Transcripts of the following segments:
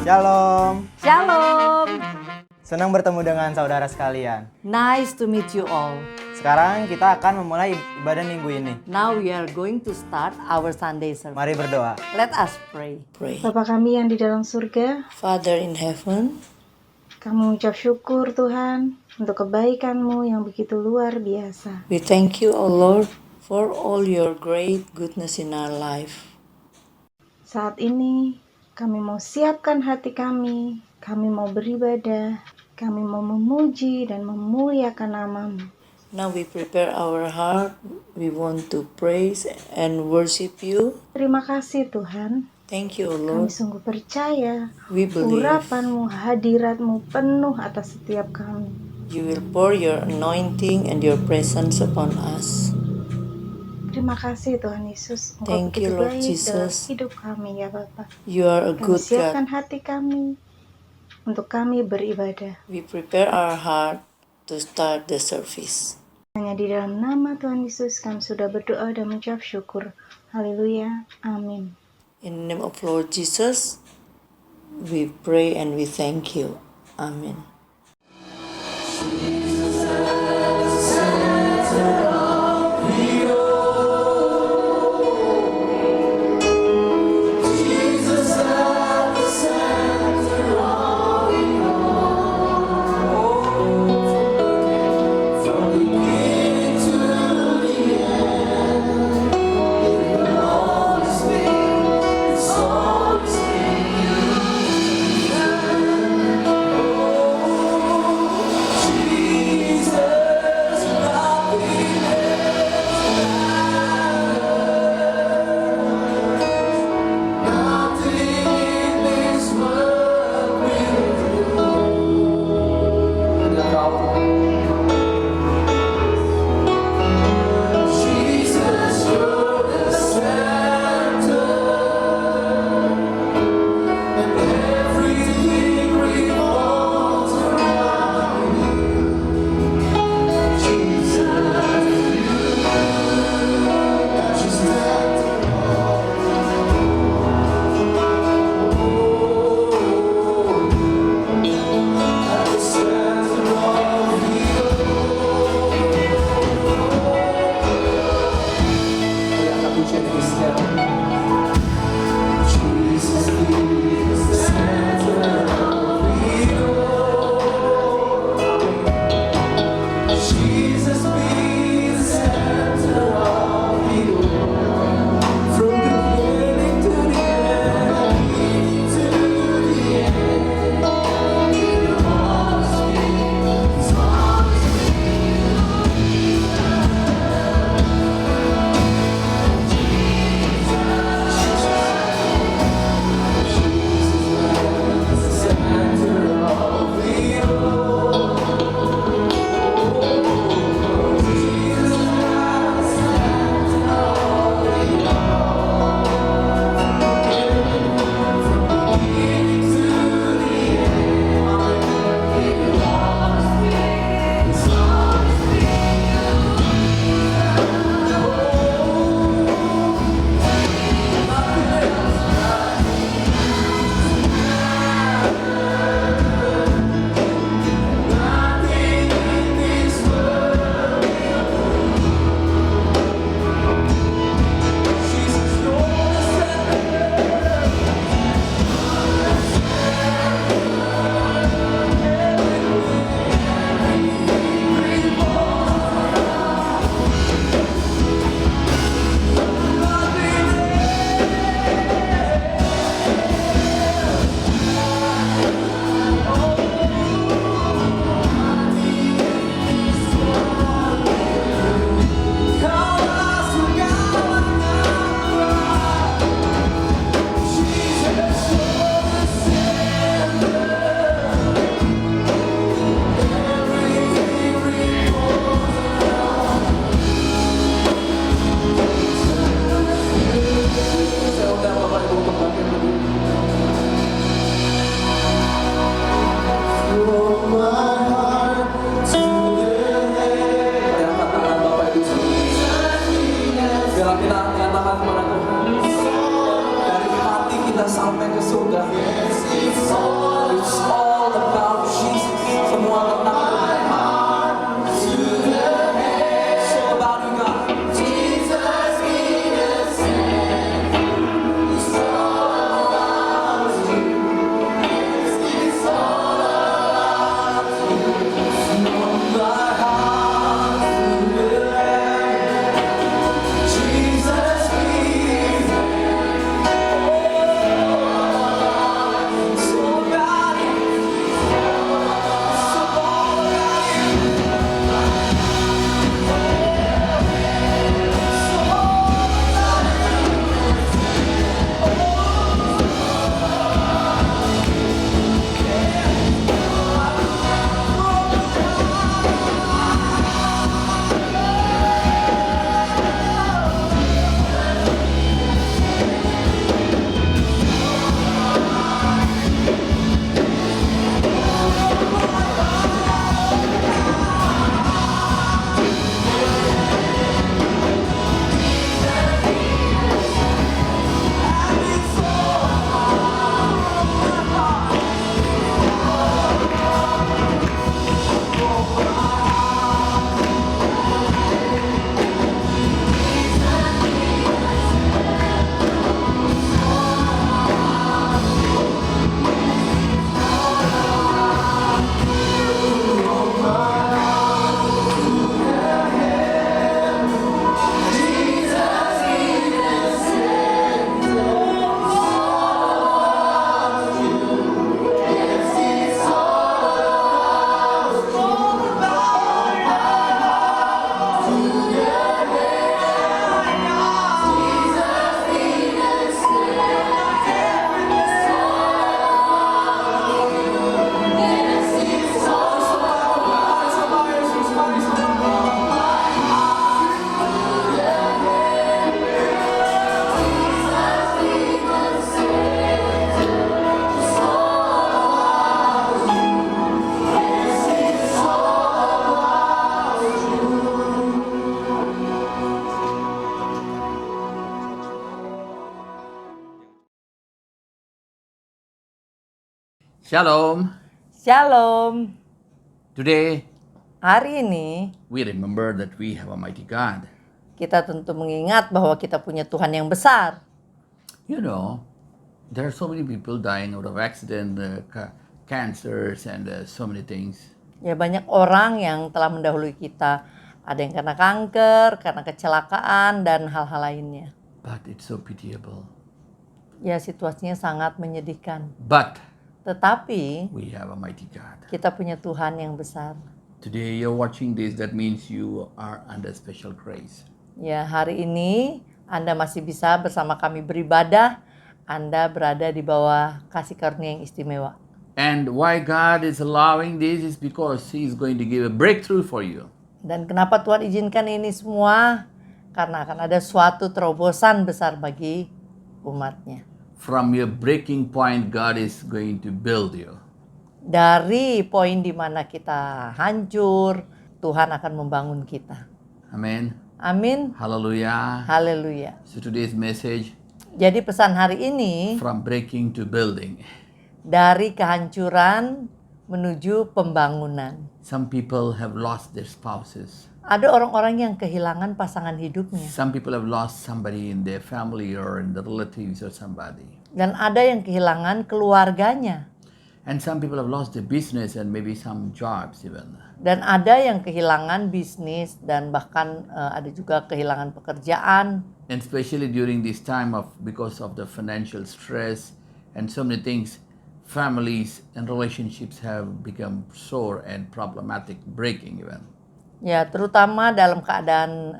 Shalom. Shalom. Senang bertemu dengan saudara sekalian. Nice to meet you all. Sekarang kita akan memulai ibadah minggu ini. Now we are going to start our Sunday service. Mari berdoa. Let us pray. Bapa kami yang di dalam surga, Father in heaven, kami mengucap syukur Tuhan untuk kebaikan-Mu yang begitu luar biasa. we thank you, O Lord, for all your great goodness in our life. Saat ini kami mau siapkan hati kami mau beribadah, kami mau memuji dan memuliakan nama-Mu. Now we prepare our heart. We want to praise and worship you. Terima kasih Tuhan, Thank you, O kami Lord. sungguh percaya We believe urapan-Mu, hadirat-Mu penuh atas setiap kami. you will pour your anointing and your presence upon us. Terima kasih Tuhan Yesus, Engkau Thank you, begitu Lord baik dalam Jesus. hidup kami ya Bapa. You are a Kami good siapkan God. hati kami untuk kami beribadah. We prepare our heart to start the service. Hanya di dalam nama Tuhan Yesus kami sudah berdoa dan mengucap syukur. Haleluya. Amin. In the name of Lord Jesus, we pray and we thank you. Amen. kita sampai ke surga. It's all about Jesus. Semua tentang It's all about you, God. Shalom. Shalom. Today Hari ini we remember that we have a mighty God. kita tentu mengingat bahwa kita punya Tuhan yang besar. You know, there are so many people dying out of accident, cancers, and so many things. Ya, banyak orang yang telah mendahului kita. Ada yang karena kanker, karena kecelakaan, dan hal-hal lainnya. But it's so pitiable. Ya, situasinya sangat menyedihkan. But Tetapi we have a mighty God. kita punya Tuhan yang besar. Today you're watching this, that means you are under special grace. Ya, hari ini Anda masih bisa bersama kami beribadah. Anda berada di bawah kasih karunia yang istimewa. And why God is allowing this is because He's going to give a breakthrough for you. Dan kenapa Tuhan izinkan ini semua? Karena akan ada suatu terobosan besar bagi umatnya. From your breaking point, God is going to build you. Dari poin di mana kita hancur, Tuhan akan membangun kita. Amen. Amin. Hallelujah. Haleluya. So today's message, Jadi pesan hari ini, from breaking to building. dari kehancuran menuju pembangunan. Some people have lost their spouses. Ada orang-orang yang kehilangan pasangan hidupnya. Some people have lost somebody in their family or in the relatives or somebody. Dan ada yang kehilangan keluarganya. And some people have lost their business and maybe some jobs even. Dan ada yang kehilangan bisnis dan bahkan ada juga kehilangan pekerjaan. And especially during this time of because of the financial stress and so many things, families and relationships have become sore and problematic, breaking even. Ya, terutama dalam keadaan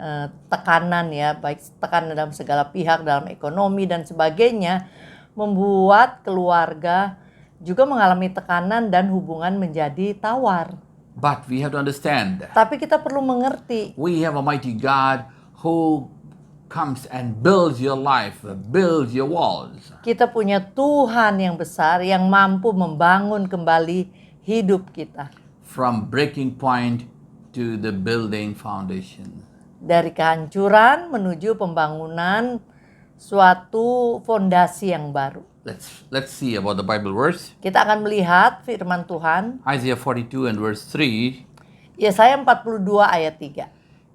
tekanan ya, baik tekanan dalam segala pihak, dalam ekonomi dan sebagainya, membuat keluarga juga mengalami tekanan dan hubungan menjadi tawar. But we have to understand, Tapi kita perlu mengerti, we have a mighty God who comes and builds your life, builds your walls. kita punya Tuhan yang besar yang mampu membangun kembali hidup kita. From breaking point to the building foundation. Dari kehancuran menuju pembangunan suatu fondasi yang baru. let's see about the Bible verse. Kita akan melihat firman Tuhan, Isaiah 42 and verse 3. Yesaya 42 ayat 3.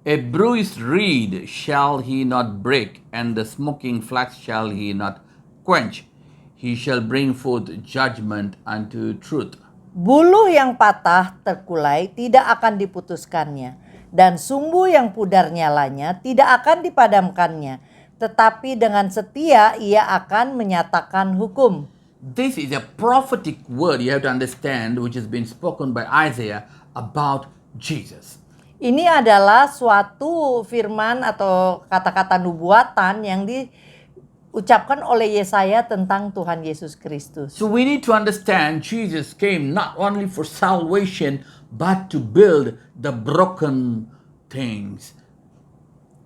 A bruised reed shall he not break, and the smoking flax shall he not quench. He shall bring forth judgment unto truth. Buluh yang patah terkulai tidak akan diputuskannya, dan sumbu yang pudar nyalanya tidak akan dipadamkannya, tetapi dengan setia ia akan menyatakan hukum. This is a prophetic word you have to understand, which has been spoken by Isaiah about Jesus. Ini adalah suatu firman atau kata-kata nubuatan yang diucapkan oleh Yesaya tentang Tuhan Yesus Kristus. So we need to understand Jesus came not only for salvation, but to build the broken things.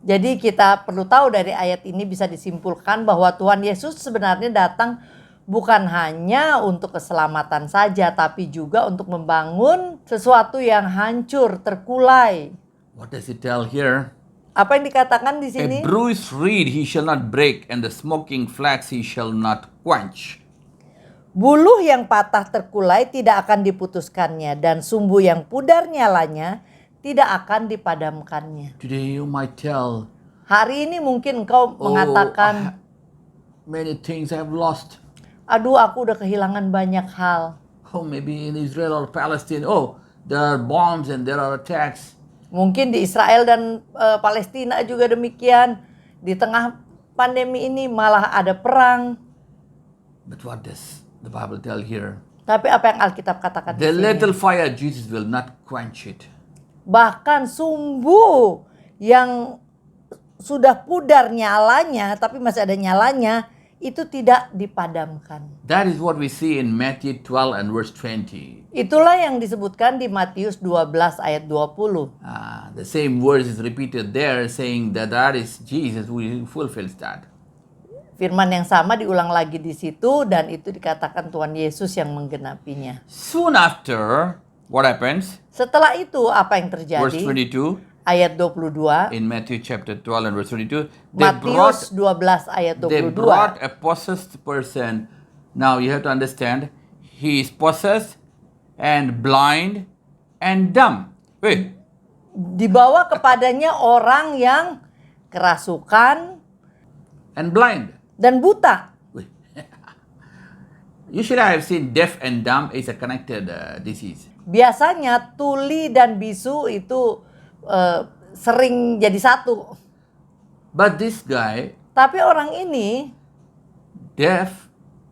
Jadi kita perlu tahu dari ayat ini bisa disimpulkan bahwa Tuhan Yesus sebenarnya datang bukan hanya untuk keselamatan saja, tapi juga untuk membangun sesuatu yang hancur, terkulai. What does it tell here? Apa yang dikatakan di A sini? bruised reed he shall not break, and the smoking flax he shall not quench. Buluh yang patah terkulai tidak akan diputuskannya, dan sumbu yang pudar nyalanya tidak akan dipadamkannya. Today you might tell, Hari ini mungkin engkau mengatakan, many things I have lost. aduh aku udah kehilangan banyak hal. Oh, maybe in Israel or Palestine, there are bombs and there are attacks. Mungkin di Israel dan Palestina juga demikian. Di tengah pandemi ini malah ada perang. But what does the Bible tell here? Tapi apa yang Alkitab katakan di The sini? little fire, Jesus will not quench it. Bahkan sumbu yang sudah pudar nyalanya, tapi masih ada nyalanya, itu tidak dipadamkan. That is what we see in Matthew 12 and verse 20. Itulah yang disebutkan di Matius 12 ayat 20. The same verse is repeated there, saying that is Jesus who fulfills that. Firman yang sama diulang lagi di situ, dan itu dikatakan Tuhan Yesus yang menggenapinya. Soon after, what happens? Setelah itu apa yang Verse terjadi? 22, Ayat 22, in Matthew chapter 12 and verse 22, Matius 12 ayat they 22. brought a possessed person. Now you have to understand, he is possessed and blind and dumb. Wait, Dibawa kepadanya orang yang kerasukan and blind. dan buta. Wait. You should have seen deaf and dumb is a connected disease. Biasanya tuli dan bisu itu sering jadi satu. But this guy, Tapi orang ini deaf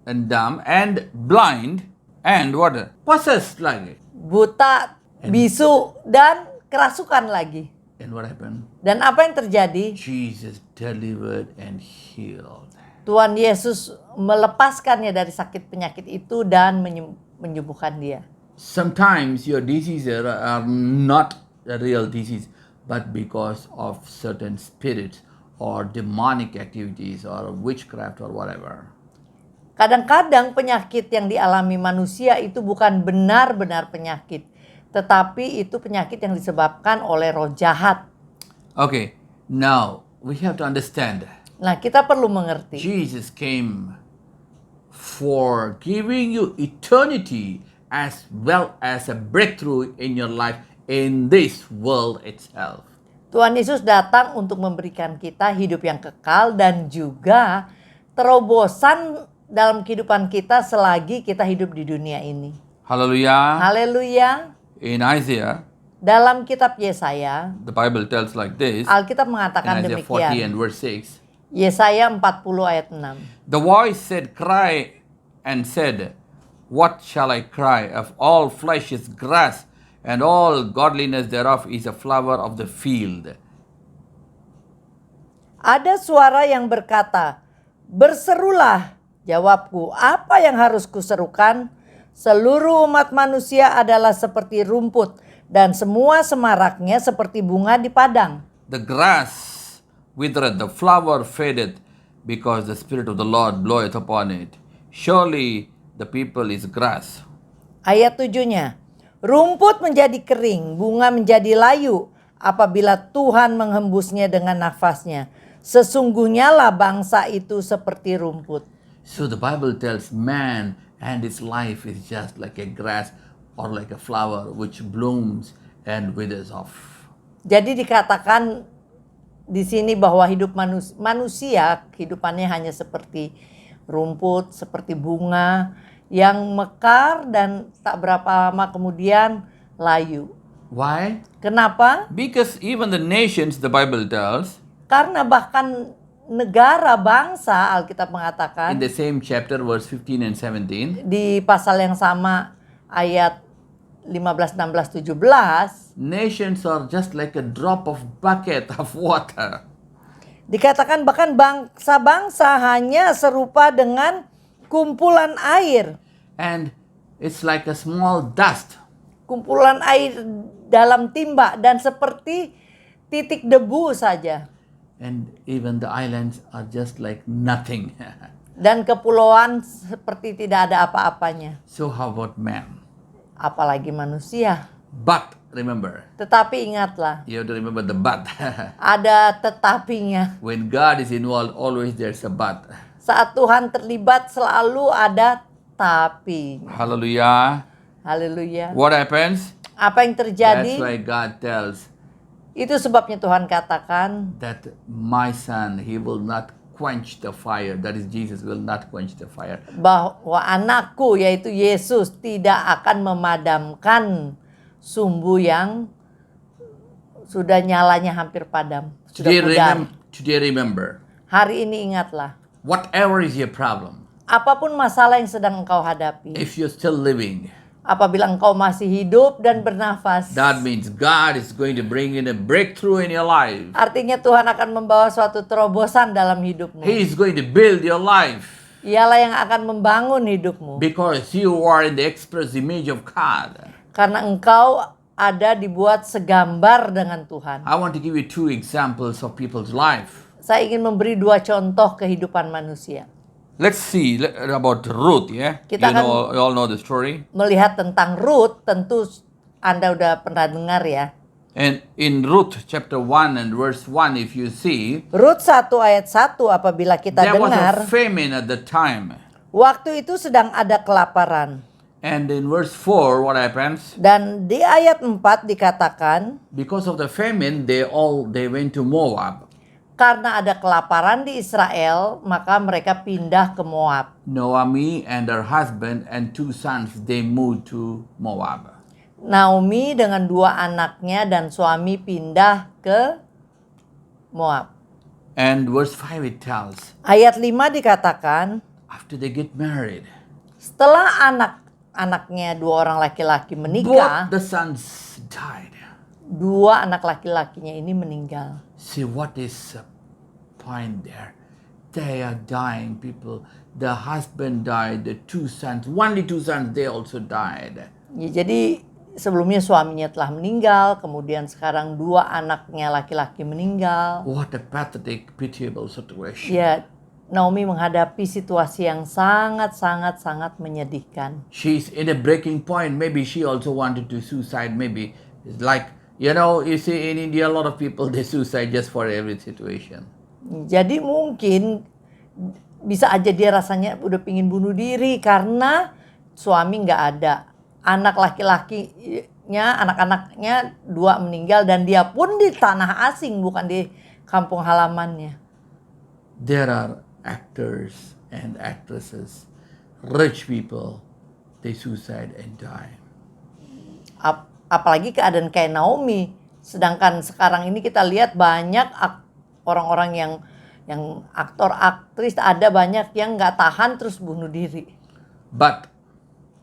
and dumb and blind and what? Possessed like. buta, bisu, dan kerasukan lagi. And what happened? Dan apa yang terjadi? Jesus delivered and healed. Tuhan Yesus melepaskannya dari sakit penyakit itu dan menyembuhkan dia. Sometimes your diseases are not a real disease, but because of certain spirits or demonic activities or witchcraft or whatever. Kadang-kadang penyakit yang dialami manusia itu bukan benar-benar penyakit, tetapi itu penyakit yang disebabkan oleh roh jahat. Okay, now we have to understand. Nah, kita perlu mengerti. Jesus came for giving you eternity as well as a breakthrough in your life in this world itself. Tuhan Yesus datang untuk memberikan kita hidup yang kekal dan juga terobosan dalam kehidupan kita selagi kita hidup di dunia ini. Hallelujah. Haleluya. In Isaiah, Dalam kitab Yesaya, the Bible tells like this, Alkitab in mengatakan Isaiah 40 demikian. and verse 6. Yesaya 40 ayat 6. The voice said, cry, and said, what shall I cry? Of all flesh is grass, and all godliness thereof is a flower of the field. Ada suara yang berkata, berserulah. Jawabku, apa yang harus kuserukan? Seluruh umat manusia adalah seperti rumput, dan semua semaraknya seperti bunga di padang. The grass withereth, the flower fadeth, because the Spirit of the Lord bloweth upon it. Surely the people is grass. Ayat 7-nya, rumput menjadi kering, bunga menjadi layu, apabila Tuhan menghembusnya dengan nafasnya. Sesungguhnya lah bangsa itu seperti rumput. So the Bible tells man and his life is just like a grass or like a flower which blooms and withers off. Jadi dikatakan di sini bahwa hidup manusia kehidupannya hanya seperti rumput, seperti bunga yang mekar dan tak berapa lama kemudian layu. Why? Kenapa? Because even the nations, the Bible tells, Karena bahkan negara, bangsa, Alkitab mengatakan in the same chapter, verse 15 and 17, di pasal yang sama ayat 15, 16, 17 nations are just like a drop of bucket of water. dikatakan bahkan bangsa-bangsa hanya serupa dengan kumpulan air. And it's like a small dust. Kumpulan air dalam timba dan seperti titik debu saja. And even the islands are just like nothing. Dan kepulauan seperti tidak ada apa-apanya. So how about man? Apalagi manusia. But remember, Tetapi ingatlah, you have to remember the but. ada tetapinya. When God is involved, always there's a but. Saat Tuhan terlibat selalu ada tapi. Hallelujah. Haleluya. What happens? Apa yang terjadi? That's why God tells Itu sebabnya Tuhan katakan that my son, he will not quench the fire. That is, Jesus will not quench the fire. bahwa anakku yaitu Yesus tidak akan memadamkan sumbu yang sudah nyalanya hampir padam. Sudah pudar. Today remember, Hari ini ingatlah, whatever is your problem, apapun masalah yang sedang engkau hadapi, if you're still living, apabila engkau masih hidup dan bernafas, that means God is going to bring in a breakthrough in your life. artinya Tuhan akan membawa suatu terobosan dalam hidupmu. He is going to build your life Ialah yang akan membangun hidupmu. because you are in the express image of God. Karena engkau ada dibuat segambar dengan Tuhan. I want to give you two examples of people's life. Saya ingin memberi dua contoh kehidupan manusia. Let's see about Ruth, yeah? Kita You all know the story. Melihat tentang Ruth, tentu Anda udah pernah dengar ya. And in Ruth chapter 1 and verse 1, if you see, Ruth 1 ayat 1 apabila kita there was dengar, a famine at the time. waktu itu sedang ada kelaparan. And in verse 4, what happens? Dan di ayat 4 dikatakan, Because of the famine, they went to Moab. karena ada kelaparan di Israel, maka mereka pindah ke Moab. Naomi and her husband and two sons, they moved to Moab. Naomi dengan dua anaknya dan suami pindah ke Moab. And verse 5 it tells, Ayat 5 dikatakan, after they get married, setelah anak-anaknya dua orang laki-laki both menikah, the sons died. dua anak laki-lakinya ini meninggal. See, what is the point there? They are dying people. The husband died, the two sons, only two sons, they also died. Ya, jadi sebelumnya suaminya telah meninggal, kemudian sekarang dua anaknya laki-laki meninggal. What a pathetic, pitiable situation. Ya, Naomi menghadapi situasi yang sangat menyedihkan. She's in a breaking point. Maybe she also wanted to suicide. Maybe it's like, you know, you see in India a lot of people they suicide just for every situation. Jadi mungkin bisa aja dia rasanya udah pingin bunuh diri karena suami nggak ada. Anak laki-lakinya, anak-anaknya dua meninggal dan dia pun di tanah asing bukan di kampung halamannya. There are actors and actresses, rich people, they suicide and die. Apalagi keadaan kayak Naomi. Sedangkan sekarang ini kita lihat banyak orang-orang yang aktor, aktris, ada banyak yang nggak tahan terus bunuh diri. But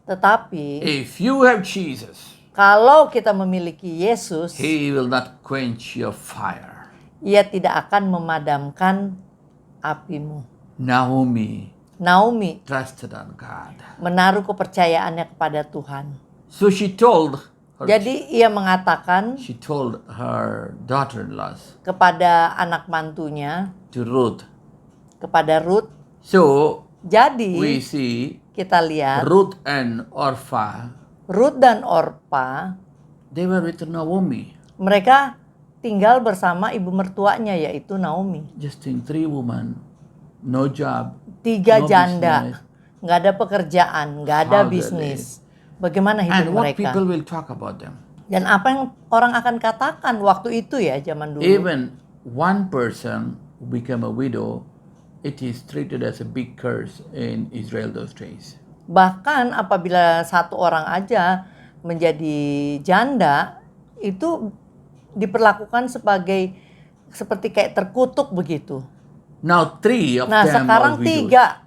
Tetapi if you have Jesus, kalau kita memiliki Yesus, He will not quench your fire. Ia tidak akan memadamkan apimu. Naomi Trusted on God. menaruh kepercayaannya kepada Tuhan. So she told Jadi ia mengatakan her daughter-in-laws kepada anak mantunya, to Ruth. kepada Ruth. So Jadi we see kita lihat Ruth and Orpha, Ruth dan Orpa, they were with Naomi. mereka tinggal bersama ibu mertuanya yaitu Naomi. Just think, 3 women, no job. 3 No janda, business. nggak ada pekerjaan, nggak ada How they bisnis. Bagaimana And hidup what mereka? people will talk about them. Dan apa yang orang akan katakan waktu itu ya, zaman dulu. Even one person who become a widow, it is treated as a big curse in Israel those days. Bahkan apabila satu orang aja menjadi janda, itu diperlakukan seperti kayak terkutuk begitu. Now 3 of Nah them sekarang are widows.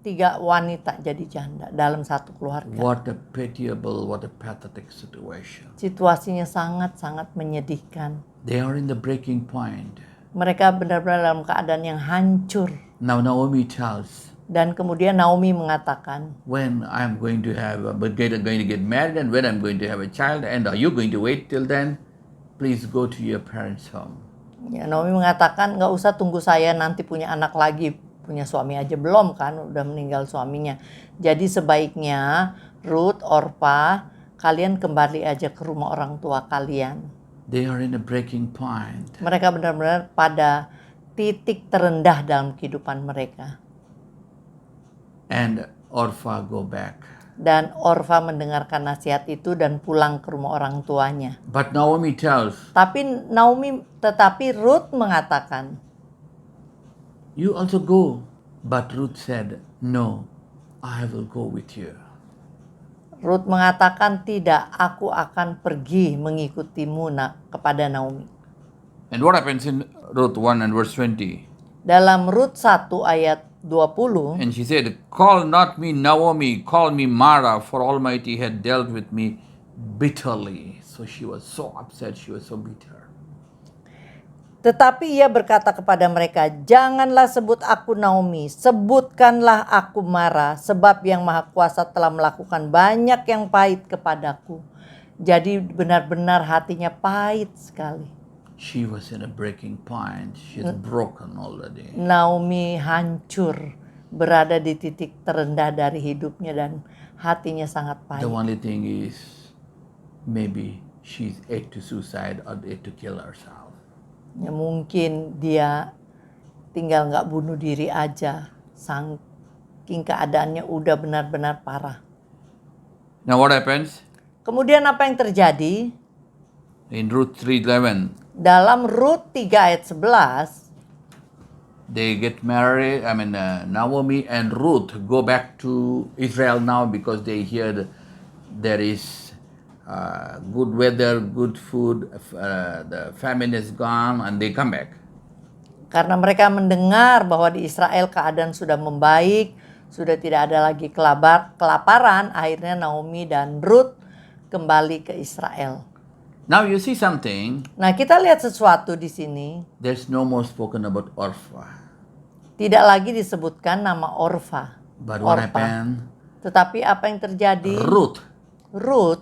tiga wanita jadi janda dalam satu keluarga. What a pitiable, what a pathetic situation. Situasinya sangat-sangat menyedihkan. They are in the breaking point. Mereka benar-benar dalam keadaan yang hancur. Now Naomi tells, Dan kemudian Naomi mengatakan, when I'm going to get married and when I'm going to have a child, and are you going to wait till then? Please go to your parents' home. ya Naomi mengatakan nggak usah tunggu saya nanti punya anak lagi. Punya suami aja belum kan, udah meninggal suaminya. Jadi sebaiknya Ruth, Orpa, kalian kembali aja ke rumah orang tua kalian. They are in a breaking point. Mereka benar-benar pada titik terendah dalam kehidupan mereka. And Orpha go back. Dan Orfa mendengarkan nasihat itu dan pulang ke rumah orang tuanya. But Naomi tells, Tetapi Ruth mengatakan, you also go. But Ruth said, no, I will go with you. Ruth mengatakan tidak, aku akan pergi mengikutimu kepada Naomi. And what happens in Ruth 1 and verse 20? Dalam Ruth 1 ayat 20, And she said, call not me Naomi, call me Mara, for Almighty had dealt with me bitterly. So she was so upset, she was so bitter. tetapi ia berkata kepada mereka, janganlah sebut aku Naomi, sebutkanlah aku Mara, sebab yang Maha Kuasa telah melakukan banyak yang pahit kepadaku. Jadi benar-benar hatinya pahit sekali. She was in a breaking point. She's broken already. Naomi hancur, berada di titik terendah dari hidupnya dan hatinya sangat pahit. The only thing is, maybe she's aimed to suicide or aimed to kill herself. Ya, mungkin dia tinggal nggak bunuh diri aja, saking keadaannya udah benar-benar parah. Now what happens? Kemudian apa yang terjadi? In Ruth 3:11, Dalam Ruth 3 ayat 11, they get married. Naomi and Ruth go back to Israel now because they hear there is good weather, good food, the famine is gone, and they come back. karena mereka mendengar bahwa di Israel keadaan sudah membaik, sudah tidak ada lagi kelaparan, akhirnya Naomi dan Ruth kembali ke Israel. Now you see something. Nah, kita lihat sesuatu di sini. There's no more spoken about Orpha. Tidak lagi disebutkan nama Orfa. But what Orpa. happened? Tetapi apa yang terjadi? Ruth,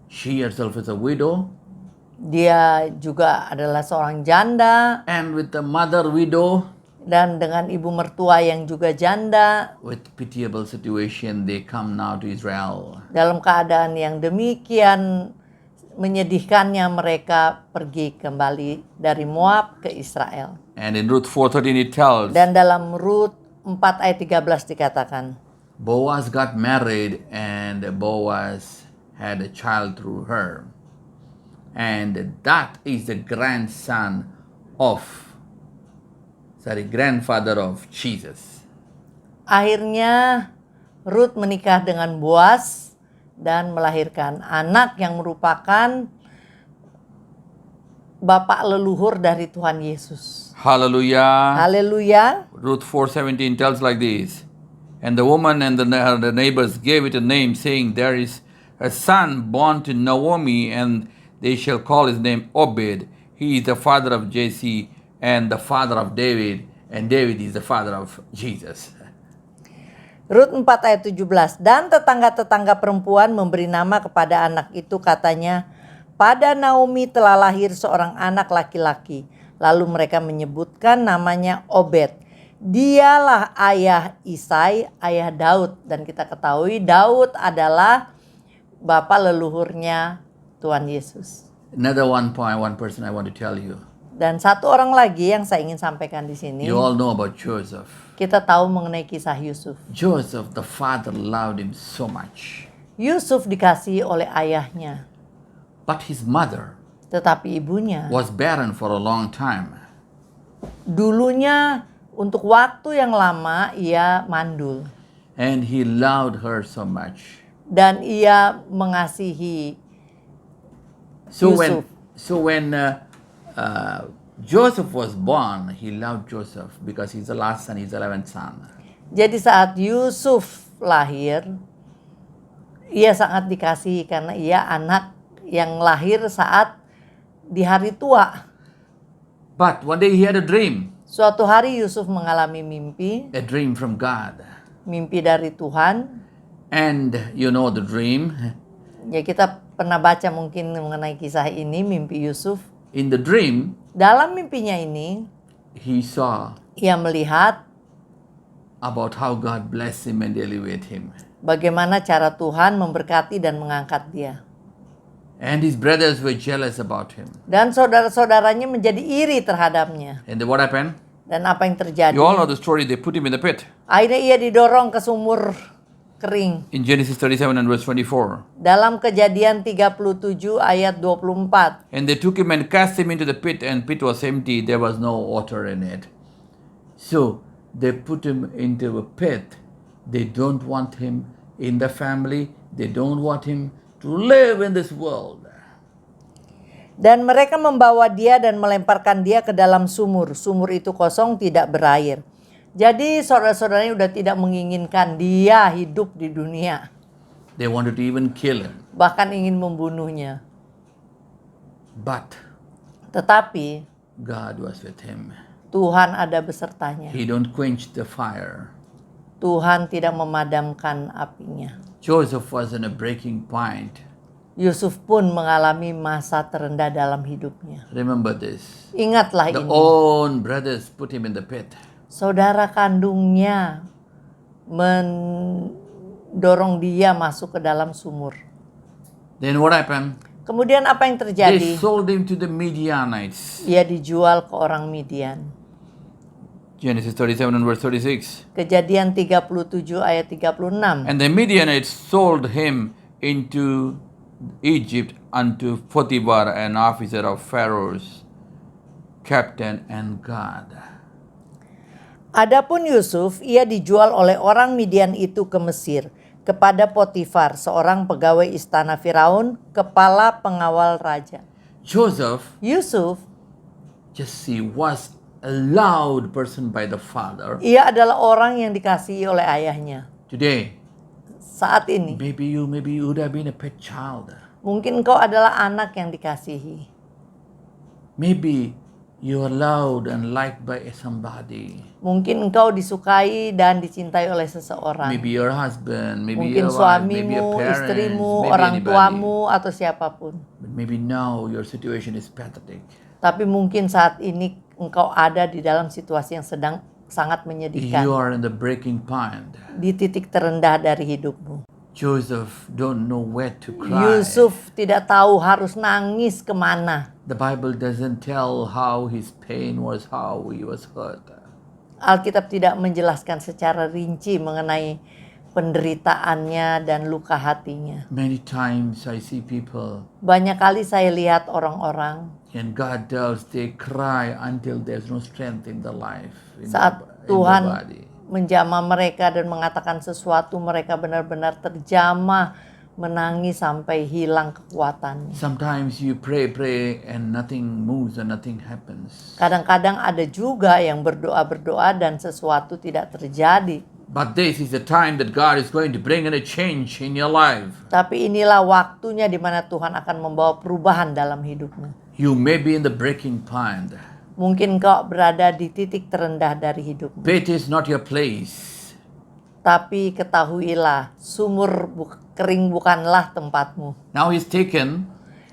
she herself is a widow. dia juga adalah seorang janda, And with the mother widow, dan dengan ibu mertua yang juga janda, with pitiable situation, they come now to Israel. dalam keadaan yang demikian menyedihkannya mereka pergi kembali dari Moab ke Israel. And in Ruth 4:13 it tells, Dan dalam Ruth 4 ayat 13 dikatakan, Boaz got married and Boaz had a child through her. And that is the grandfather of Jesus. akhirnya Ruth menikah dengan Boaz dan melahirkan anak yang merupakan bapak leluhur dari Tuhan Yesus. Hallelujah. Haleluya. Ruth 4:17 tells like this. And the woman and the neighbors gave it a name, saying, there is a son born to Naomi, and they shall call his name Obed. He is the father of Jesse and the father of David, and David is the father of Jesus. Rut 4 ayat 17. Dan tetangga-tetangga perempuan memberi nama kepada anak itu, katanya, pada Naomi telah lahir seorang anak laki-laki. Lalu mereka menyebutkan namanya Obed. Dialah ayah Isai, ayah Daud. Dan kita ketahui Daud adalah bapak leluhurnya Tuhan Yesus. Another one person I want to tell you. Dan satu orang lagi yang saya ingin sampaikan di sini, You all know about Joseph. kita tahu mengenai kisah Yusuf. Joseph, the father, loved him so much. Yusuf dikasihi oleh ayahnya, But his mother tetapi ibunya was barren for a long time. dulunya untuk waktu yang lama ia mandul. And he loved her so much. Dan ia mengasihi So Yusuf. when Joseph was born, he loved Joseph because he's the last son, he's the 11th son. Jadi saat Yusuf lahir, ia sangat dikasihi karena ia anak yang lahir saat di hari tua. But one day he had a dream, Suatu hari Yusuf mengalami mimpi, a dream from God. mimpi dari Tuhan. And you know the dream. Ya kita pernah baca mungkin mengenai kisah ini, mimpi Yusuf. In the dream, Dalam mimpinya ini, he saw ia melihat about how God blessed him and elevate him. bagaimana cara Tuhan memberkati dan mengangkat dia. And his brothers were jealous about him. Dan saudara-saudaranya menjadi iri terhadapnya. And then what happened? Dan apa yang terjadi? You all know the story, they put him in the pit. Akhirnya ia didorong ke sumur kering. In Genesis 37 and verse 24. Dalam Kejadian 37 ayat 24. And they took him and cast him into the pit, and pit was empty, there was no water in it. So they put him into a pit. They don't want him in the family. They don't want him to live in this world. Dan mereka membawa dia dan melemparkan dia ke dalam sumur. Sumur itu kosong, tidak berair. Jadi saudara-saudaranya udah tidak menginginkan dia hidup di dunia. They wanted to even kill him. Bahkan ingin membunuhnya. But Tetapi God was with him. Tuhan ada besertanya. He don't quench the fire. Tuhan tidak memadamkan apinya. Joseph was in a breaking point. Yusuf pun mengalami masa terendah dalam hidupnya. Remember this. Ingatlah The ini. own brothers put him in the pit. Saudara kandungnya mendorong dia masuk ke dalam sumur. Then what happened? Kemudian apa yang They terjadi? sold him to the Midianites. Ia dijual ke orang Midian. Genesis 37 and verse 36. Kejadian 37 ayat 36. And the Midianites sold him into Egypt unto Potiphar, an officer of Pharaoh's captain and guard. Adapun Yusuf, ia dijual oleh orang Midian itu ke Mesir, kepada Potifar, seorang pegawai istana Firaun, kepala pengawal raja. Joseph, Yusuf, just see, was a loved person by the father. ia adalah orang yang dikasihi oleh ayahnya. Today, Saat ini, maybe you would have been a pet child. mungkin engkau adalah anak yang dikasihi. Maybe you are loved and liked by somebody. Mungkin engkau disukai dan dicintai oleh seseorang. Maybe your husband, maybe Mungkin your wife, maybe suamimu, your parents, istrimu, maybe orang anybody. tuamu, atau siapapun. But maybe now your situation is pathetic. Tapi mungkin saat ini engkau ada di dalam situasi yang sedang sangat You menyedihkan. are in the breaking point. Di titik terendah dari hidupmu. Joseph don't know where to cry. Yusuf tidak tahu harus nangis kemana. The Bible doesn't tell how his pain was, how he was hurt. Alkitab tidak menjelaskan secara rinci mengenai penderitaannya dan luka hatinya. Many times I see people Banyak kali saya lihat orang-orang and God tells they cry until there's no strength in the life, in saat the Tuhan body. menjamah mereka dan mengatakan sesuatu, mereka benar-benar terjamah, menangis sampai hilang kekuatannya. Sometimes you pray and nothing moves and nothing happens. Kadang-kadang ada juga yang berdoa-berdoa dan sesuatu tidak terjadi. But this is the time that God is going to bring in a change in your life. Tapi inilah waktunya di mana Tuhan akan membawa perubahan dalam hidupmu. You may be in the breaking point. Mungkin kau berada di titik terendah dari hidupmu. Pit is not your place. Tapi ketahuilah, sumur kering bukanlah tempatmu. Now he's taken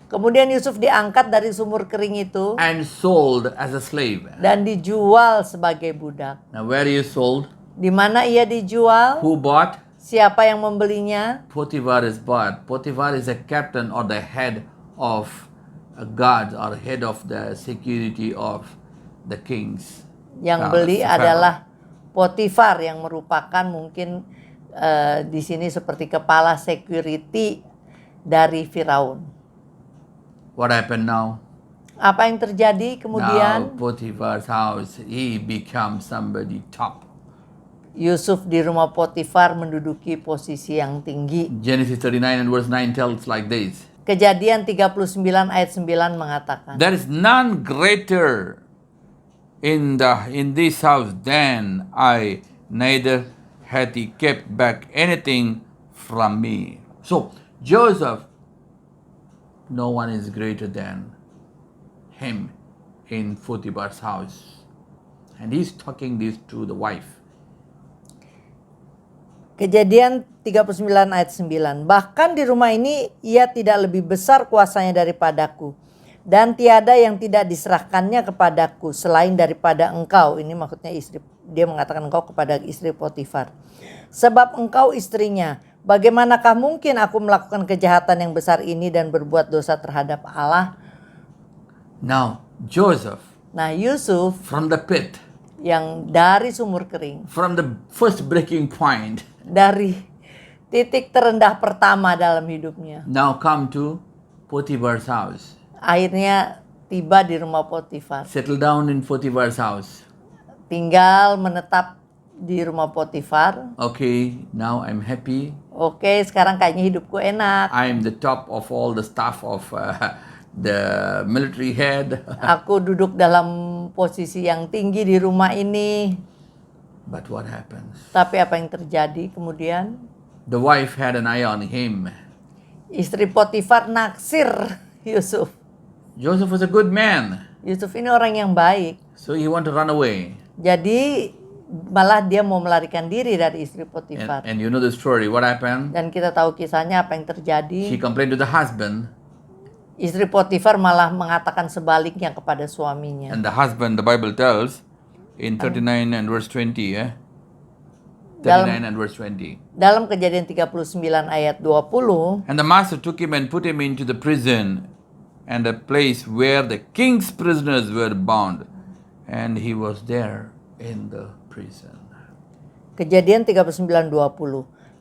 Kemudian Yusuf diangkat dari sumur kering itu and sold as a slave. dan dijual sebagai budak. Now where he is sold? Di mana ia dijual? Who bought? Siapa yang membelinya? Potiphar is bought. Potiphar is a captain or the head of guard or head of the security of the kings. Yang Palace, beli Pharaoh. adalah Potifar yang merupakan mungkin di sini seperti kepala security dari Firaun. What happened now? Apa yang terjadi Now kemudian? Potiphar's house, he becomes somebody top. Yusuf di rumah Potifar menduduki posisi yang tinggi. Genesis 39 and verse 9 tells like this. Kejadian 39 ayat 9 mengatakan, There is none greater in this house than I, neither hath he kept back anything from me. So Joseph, no one is greater than him in Potiphar's house. And he's talking this to the wife. Kejadian 39 ayat 9. Bahkan di rumah ini ia tidak lebih besar kuasanya daripadaku. Dan tiada yang tidak diserahkannya kepadaku selain daripada engkau. Ini maksudnya istri. Dia mengatakan engkau kepada istri Potifar. Sebab engkau istrinya. Bagaimanakah mungkin aku melakukan kejahatan yang besar ini dan berbuat dosa terhadap Allah? Now Joseph, Nah Yusuf from the pit, yang dari sumur kering. from the first breaking point, Dari titik terendah pertama dalam hidupnya. now come to Potiphar's house. Akhirnya tiba di rumah Potifar. Settle down in Potiphar's house. Tinggal menetap di rumah Potifar. Okay, now I'm happy. Oke, sekarang kayaknya hidupku enak. I'm the top of all the staff of the military head. Aku duduk dalam posisi yang tinggi di rumah ini. But what happens? Tapi apa yang terjadi kemudian? The wife had an eye on him. Istri Potifar naksir Yusuf. Joseph was a good man, Yusuf ini orang yang baik. so he wanted to run away. Jadi malah dia mau melarikan diri dari istri Potifar. And you know the story. What happened? Dan kita tahu kisahnya apa yang terjadi. She complained to the husband, Istri Potifar malah mengatakan sebaliknya kepada suaminya. and the husband, the Bible tells, in 39 and verse 20, 39 and verse 20. Dalam Kejadian 39 ayat 20, And the master took him and put him into the prison, and a place where the king's prisoners were bound, and he was there in the prison. Kejadian 39:20.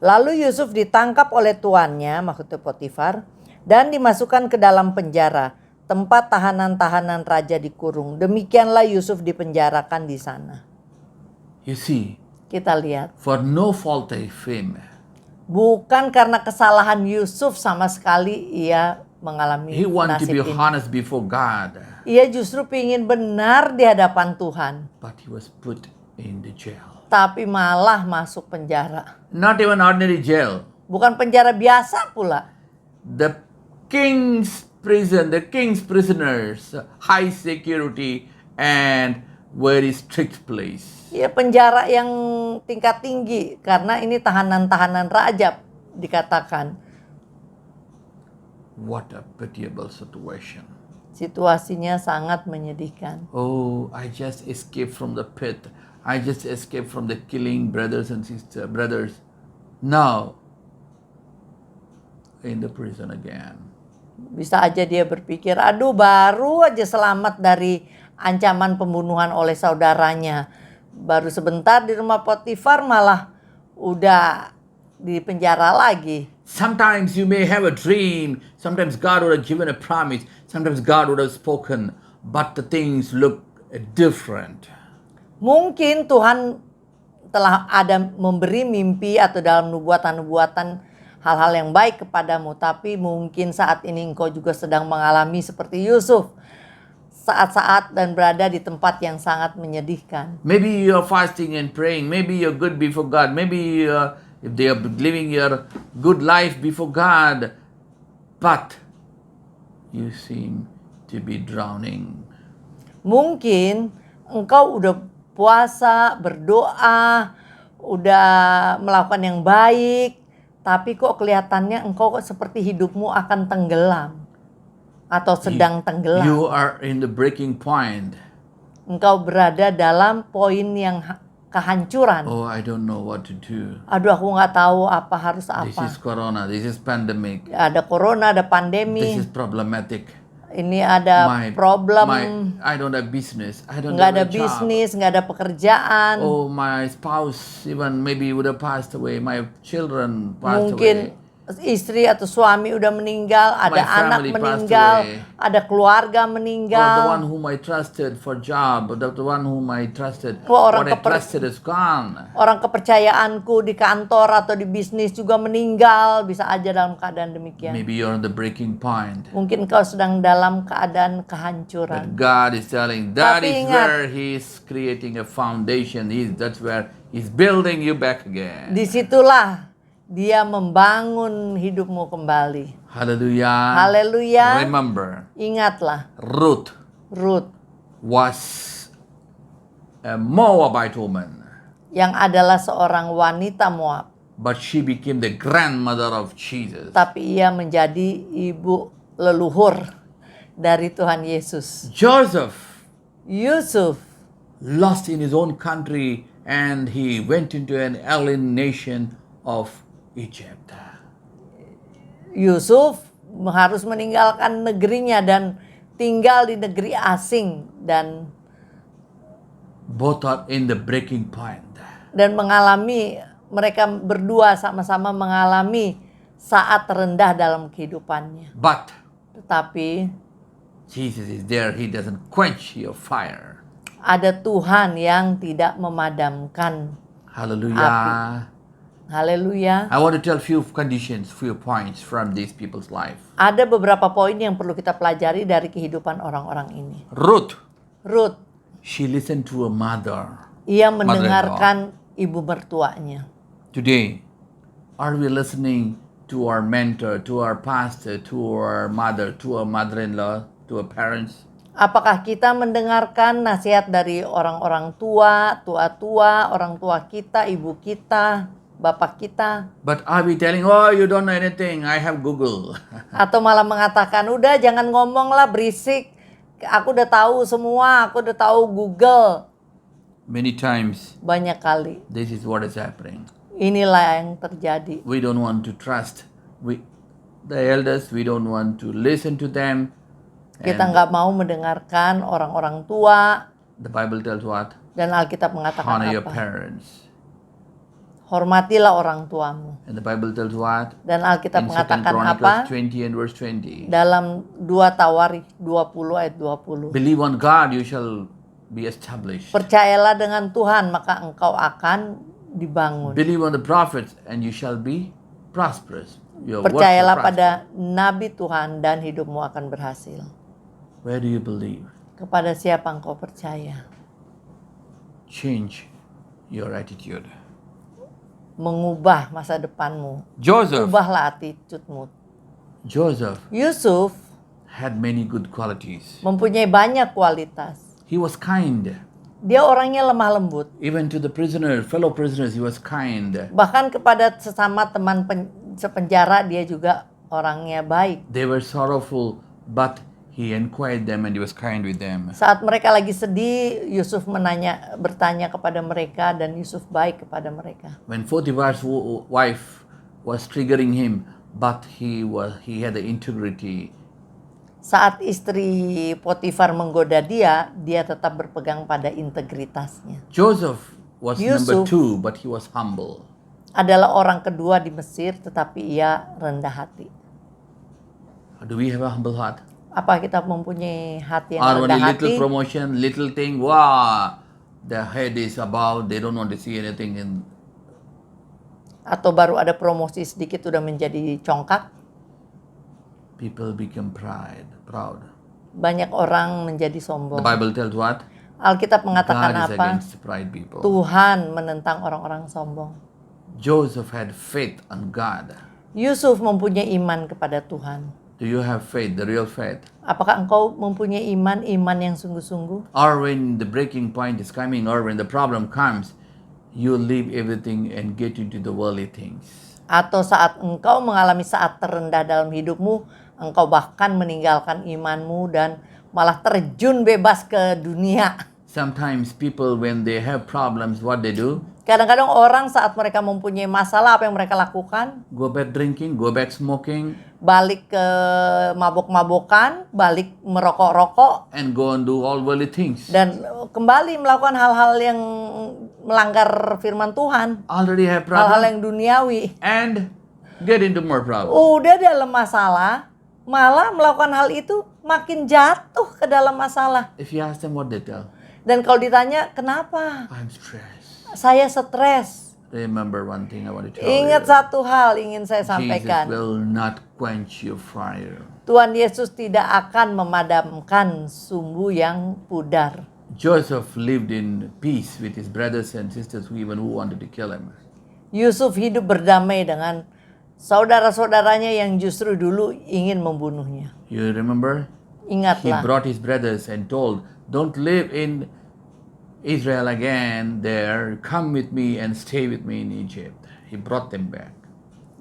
Lalu Yusuf ditangkap oleh tuannya, maksudnya Potifar, dan dimasukkan ke dalam penjara, tempat tahanan-tahanan raja dikurung. Demikianlah Yusuf dipenjarakan di sana. You see, Kita lihat, for no fault of him, bukan karena kesalahan Yusuf sama sekali ia mengalami he wanted to nasib be ini. honest before God, Ia justru ingin benar di hadapan Tuhan, but he was put in the jail. tapi malah masuk penjara. Not even ordinary jail. Bukan penjara biasa pula. The king's prison, the king's prisoners, high security and very strict place. Ya penjara yang tingkat tinggi karena ini tahanan-tahanan raja dikatakan. What a pitiable situation. Situasinya sangat menyedihkan. Oh, I just escaped from the pit. I just escaped from the killing brothers and brothers. Now, in the prison again. Bisa aja dia berpikir, aduh baru aja selamat dari ancaman pembunuhan oleh saudaranya. Baru sebentar di rumah Potifar malah udah di penjara lagi. Sometimes you may have a dream. Sometimes God would have given a promise. Sometimes God would have spoken. But the things look different. Mungkin Tuhan telah ada memberi mimpi atau dalam nubuatan-nubuatan hal-hal yang baik kepadamu. Tapi mungkin saat ini engkau juga sedang mengalami seperti Yusuf. Saat-saat dan berada di tempat yang sangat menyedihkan. Maybe you're fasting and praying. Maybe you're good before God. Maybe if they are living your good life before God. But you seem to be drowning. Mungkin engkau udah puasa, berdoa, udah melakukan yang baik, tapi kok kelihatannya engkau kok seperti hidupmu akan tenggelam atau sedang tenggelam. You are in the breaking point. Engkau berada dalam poin yang kehancuran. Oh, I don't know what to do. Aduh, aku nggak tahu apa harus This apa. is corona. This is pandemic. Ada corona, ada This pandemi. is problematic. ini ada problem, I don't have business. I don't nggak have ada a job. bisnis, nggak ada pekerjaan. Oh, my spouse even maybe would have passed away. My children passed Mungkin away. istri atau suami udah meninggal, ada My anak family passed meninggal, away. ada keluarga Or the one meninggal. whom I trusted for job, or the one whom I trusted, Oh, orang what I trusted is gone. Orang kepercayaanku di kantor atau di bisnis juga meninggal, bisa aja dalam keadaan demikian. Maybe you're on the breaking point. Mungkin kau sedang dalam keadaan kehancuran. But God is telling that Tapi is ingat, where He's creating a foundation. That's where He's building you back again. disitulah Dia membangun hidupmu kembali. Hallelujah. Haleluya. Remember, Ingatlah, Ruth Ruth was a Moabite woman, yang adalah seorang wanita Moab, but she became the grandmother of Jesus. tapi ia menjadi ibu leluhur dari Tuhan Yesus. Joseph Yusuf lost in his own country and he went into an alien nation of Egypt. Yusuf harus meninggalkan negerinya dan tinggal di negeri asing dan Both are in the breaking point. mereka berdua sama-sama mengalami saat terendah dalam kehidupannya. But Tetapi Jesus is there. He doesn't quench your fire. ada Tuhan yang tidak memadamkan. Hallelujah. Haleluya. I want to tell few conditions, few points from these people's life. Ada beberapa poin yang perlu kita pelajari dari kehidupan orang-orang ini. Ruth, Ruth, she listened to her mother. ia mendengarkan ibu mertuanya. Today, are we listening to our mentor, to our pastor, to our mother, to our mother-in-law, to our parents? Apakah kita mendengarkan nasihat dari orang-orang tua, orang tua kita, ibu kita, bapak kita? But are we telling, oh, you don't know anything, I have Google. Atau malah mengatakan, udah jangan ngomong lah berisik, aku udah tahu semua, aku udah tahu Google. Many times, Banyak kali, this is what is happening. inilah yang terjadi. We don't want to trust the elders, we don't want to listen to them. Kita nggak mau mendengarkan orang-orang tua, The Bible tells what? dan Alkitab mengatakan Honor your apa? parents. Hormatilah orang tuamu. And the Bible tells what? Dan Alkitab In 2 mengatakan apa? Chronicles 20 and verse 20. Dalam 2 Tawarikh 20 ayat 20. Believe on God, you shall be established. Percayalah dengan Tuhan, maka engkau akan dibangun. Believe on the prophets, and you shall be prosperous. Your works Percayalah shall prosper. pada nabi Tuhan dan hidupmu akan berhasil. Where do you believe? Kepada siapa engkau percaya? Change your attitude. Mengubah masa depanmu. Joseph Ubahlah attitude-mu. Yusuf had many good qualities. mempunyai banyak kualitas. He was kind. Dia orangnya lemah lembut. Even to the fellow prisoners, he was kind. Bahkan kepada sesama teman sepenjara dia juga orangnya baik. They were sorrowful, but he inquired them and he was kind with them. Saat mereka lagi sedih, Yusuf bertanya kepada mereka dan Yusuf baik kepada mereka. When Potiphar's wife was triggering him, but he had the integrity. Saat istri Potifar menggoda dia tetap berpegang pada integritasnya. Joseph was number Yusuf 2, but he was humble. adalah orang kedua di Mesir, tetapi ia rendah hati. Do we have a humble heart? Apa kita mempunyai hati yang Or rendah only little hati? promotion, little thing, wow, the head is above, they don't want to see anything in. Atau baru ada promosi sedikit udah menjadi congkak? People become proud. Banyak orang menjadi The sombong. Bible tells what? Alkitab mengatakan God is apa? against pride people. Tuhan menentang orang-orang sombong. Joseph had faith on God. Yusuf mempunyai iman kepada Tuhan. Do you have faith, the real faith? Apakah engkau mempunyai iman yang sungguh-sungguh? Or when the breaking point is coming, or when the problem comes, you leave everything and get into the worldly things. Atau saat engkau mengalami saat terendah dalam hidupmu, engkau bahkan meninggalkan imanmu dan malah terjun bebas ke dunia. Sometimes people, when they have problems, what they do? Kadang-kadang orang saat mereka mempunyai masalah, apa yang mereka lakukan? Go back drinking, go back smoking, Balik ke mabok-mabokan, balik merokok-rokok, and go and do all worldly things. dan kembali melakukan hal-hal yang melanggar firman Tuhan, Already have hal-hal problems yang duniawi. and get into more problems. Udah dalam masalah, malah melakukan hal itu makin jatuh ke dalam masalah. If you ask them what they tell, Dan kalau ditanya, kenapa? I'm stressed. Saya stres. Remember one thing I want to tell Ingat you. satu hal ingin saya Jesus sampaikan. will not quench your fire. Tuhan Yesus tidak akan memadamkan sumbu yang pudar. Joseph lived in peace with his brothers and sisters who wanted to kill him. Yusuf hidup berdamai dengan saudara-saudaranya yang justru dulu ingin membunuhnya. You remember? He Ingatlah, brought his brothers and told, don't live in Israel again there. Come with me and stay with me in Egypt. He brought them back.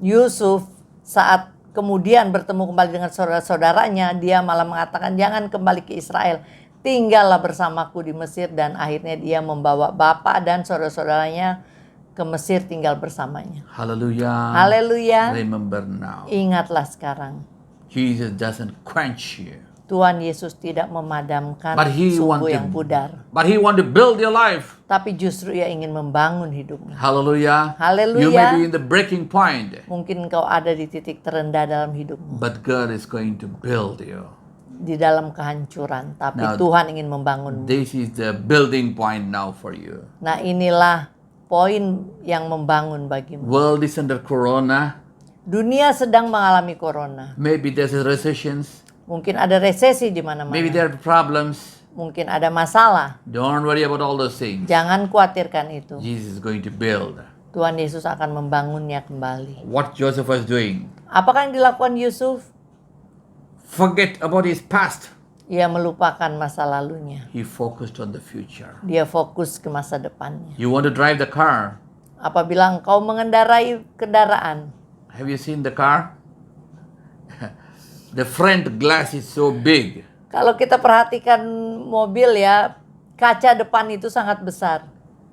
Yusuf saat kemudian bertemu kembali dengan saudara-saudaranya, dia malah mengatakan, jangan kembali ke Israel, tinggallah bersamaku di Mesir. Dan akhirnya dia membawa bapak dan saudara-saudaranya ke Mesir tinggal bersamanya. Hallelujah. Haleluya. Remember now. Ingatlah sekarang, Jesus doesn't quench you. Tuhan Yesus tidak memadamkan But he sumbu wanted, yang pudar, but he want to build your life. tapi justru ia ingin membangun hidupmu. Hallelujah. Hallelujah. You may be in the breaking point, Mungkin engkau ada di titik terendah dalam hidupmu, but God is going to build you. di dalam kehancuran, tapi Now, Tuhan ingin membangunmu. This is the building point now for you. Nah, inilah poin yang membangun bagimu. World is under corona. Dunia sedang mengalami corona. Maybe there's a recessions. Mungkin ada resesi di mana-mana. Maybe there are problems. Mungkin ada masalah. Don't worry about all those things. Jangan khawatirkan itu. Jesus is going to build. Tuhan Yesus akan membangunnya kembali. What Joseph was doing. Apakah yang dilakukan Yusuf? Forget about his past. Ia melupakan masa lalunya. He focused on the future. Dia fokus ke masa depannya. You want to drive the car. Apabila engkau mengendarai kendaraan, Have you seen the car? The front glass is so big. kalau kita perhatikan mobil ya, kaca depan itu sangat besar.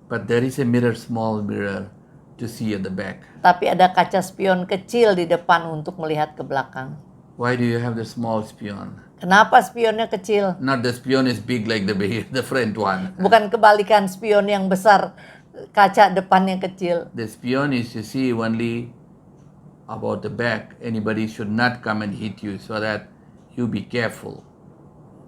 But there is a mirror, small mirror, to see at the back. Tapi ada kaca spion kecil di depan untuk melihat ke belakang. Why do you have the small spion? Kenapa spionnya kecil? Not the spion is big like the front one. Bukan kebalikan spion yang besar, kaca depannya kecil. The spion is to see only about the back. Anybody should not come and hit you, so that you be careful.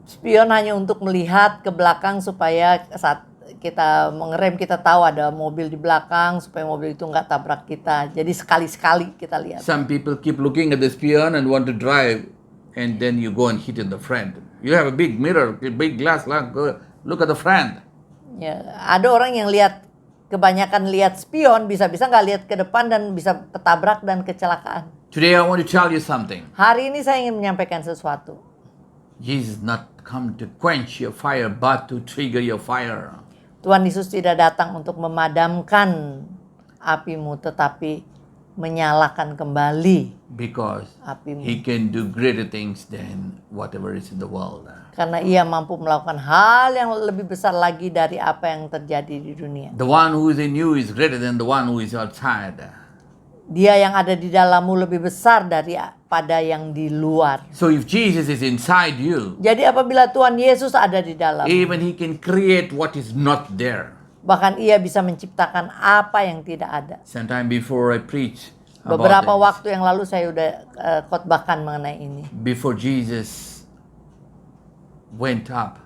Spion hanya untuk melihat ke belakang supaya saat kita mengerem kita tahu ada mobil di belakang supaya mobil itu nggak tabrak kita. Jadi sekali-sekali kita lihat. Some people keep looking at the spion and want to drive, and then you go and hit in the front. You have a big mirror, a big glass. Look at the front. Ya, ada orang yang kebanyakan lihat spion, bisa-bisa nggak lihat ke depan dan bisa ketabrak dan kecelakaan. Today I want to tell you something. Hari ini saya ingin menyampaikan sesuatu. Jesus not come to quench your fire, but to trigger your fire. Tuhan Yesus tidak datang untuk memadamkan apimu, tetapi menyalakan kembali Because apimu. he can do greater things than whatever is in the world. Karena ia mampu melakukan hal yang lebih besar lagi dari apa yang terjadi di dunia. The one who is in you is greater than the one who is outside. Dia yang ada di dalammu lebih besar daripada yang di luar. So if Jesus is inside you, Jadi apabila Tuhan Yesus ada di dalam, even he can create what is not there. bahkan ia bisa menciptakan apa yang tidak ada. Sometime before I preach Beberapa about waktu yang lalu saya udah khotbahkan mengenai ini. this, before Jesus went up,